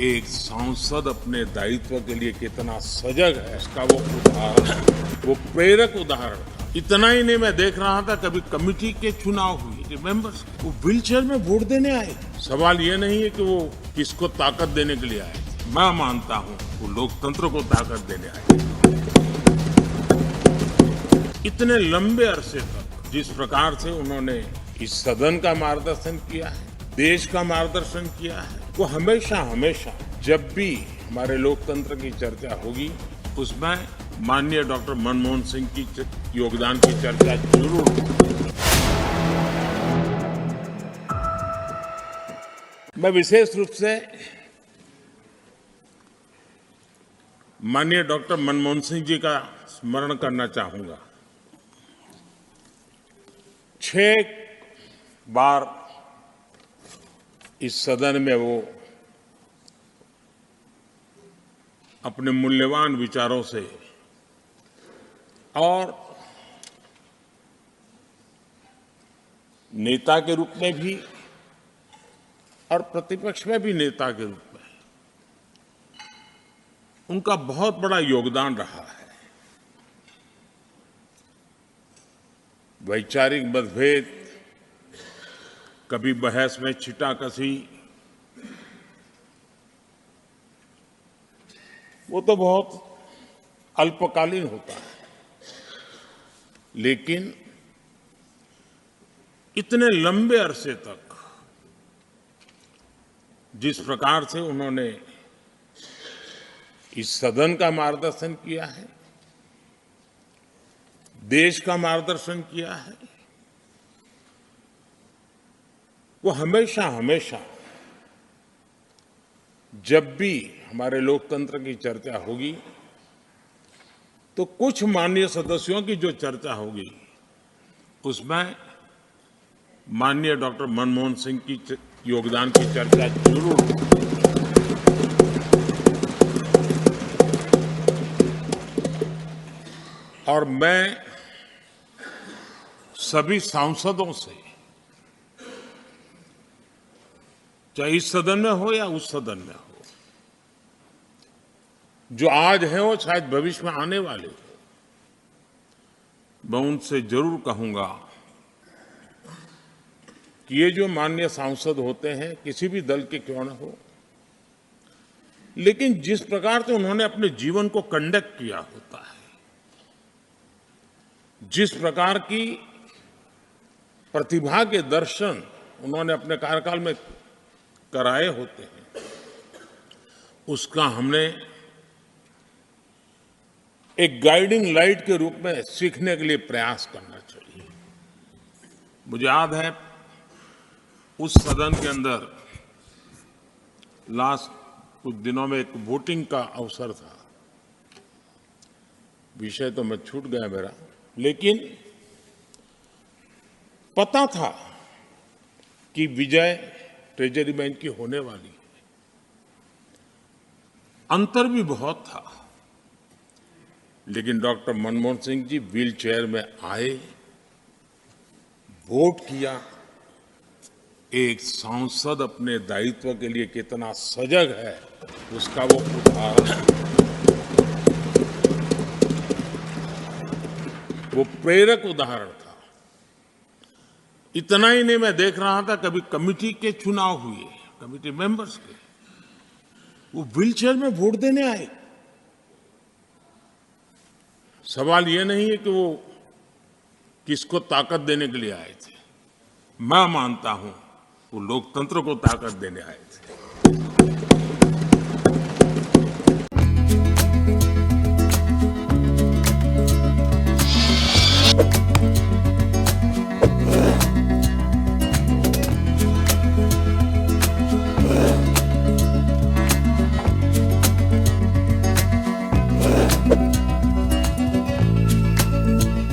एक सांसद अपने दायित्व के लिए कितना सजग है इसका वो उदाहरण, वो प्रेरक उदाहरण था। इतना ही नहीं, मैं देख रहा था कभी कमेटी के चुनाव हुए, मेंबर्स वो व्हीलचेयर में वोट देने आए। सवाल ये नहीं है कि वो किसको ताकत देने के लिए आए, मैं मानता हूं वो लोकतंत्र को ताकत देने आए। इतने लंबे अरसे तक जिस प्रकार से उन्होंने इस सदन का मार्गदर्शन किया है, देश का मार्गदर्शन किया है, वो हमेशा हमेशा जब भी हमारे लोकतंत्र की चर्चा होगी उसमें माननीय डॉक्टर मनमोहन सिंह की योगदान की चर्चा जरूर होगी। मैं विशेष रूप से माननीय डॉक्टर मनमोहन सिंह जी का स्मरण करना चाहूंगा। 6 बार इस सदन में वो अपने मूल्यवान विचारों से और नेता के रूप में भी और प्रतिपक्ष में भी नेता के रूप में उनका बहुत बड़ा योगदान रहा है। वैचारिक मतभेद, कभी बहस में छिटाकशी, वो तो बहुत अल्पकालीन होता है, लेकिन इतने लंबे अरसे तक जिस प्रकार से उन्होंने इस सदन का मार्गदर्शन किया है, देश का मार्गदर्शन किया है, वो हमेशा हमेशा जब भी हमारे लोकतंत्र की चर्चा होगी तो कुछ माननीय सदस्यों की जो चर्चा होगी उसमें माननीय डॉक्टर मनमोहन सिंह की योगदान की चर्चा जरूर होगी। और मैं सभी सांसदों से, चाहे इस सदन में हो या उस सदन में हो, जो आज है वो शायद भविष्य में आने वाले हो, मैं उनसे जरूर कहूंगा कि ये जो माननीय सांसद होते हैं किसी भी दल के क्यों न हो, लेकिन जिस प्रकार से उन्होंने अपने जीवन को कंडक्ट किया होता है, जिस प्रकार की प्रतिभा के दर्शन उन्होंने अपने कार्यकाल में कराए होते हैं, उसका हमने एक गाइडिंग लाइट के रूप में सीखने के लिए प्रयास करना चाहिए। मुझे याद है उस सदन के अंदर लास्ट कुछ दिनों में एक वोटिंग का अवसर था, विषय तो मैं छूट गया मेरा, लेकिन पता था कि विजय ट्रेजरी बैंक की होने वाली है। अंतर भी बहुत था, लेकिन doctor Manmohan Singh ji wheel chair में आए, वोट किया। एक सांसद अपने दायित्व के लिए कितना सजग है उसका वो उदाहरण, वो प्रेरक उदाहरण था। इतना ही नहीं, मैं देख रहा था कभी कमेटी के चुनाव हुए, कमेटी मेंबर्स के, वो व्हीलचेयर में वोट देने आए। सवाल ये नहीं है कि वो किसको ताकत देने के लिए आए थे, मैं मानता हूं वो लोकतंत्र को ताकत देने आए थे।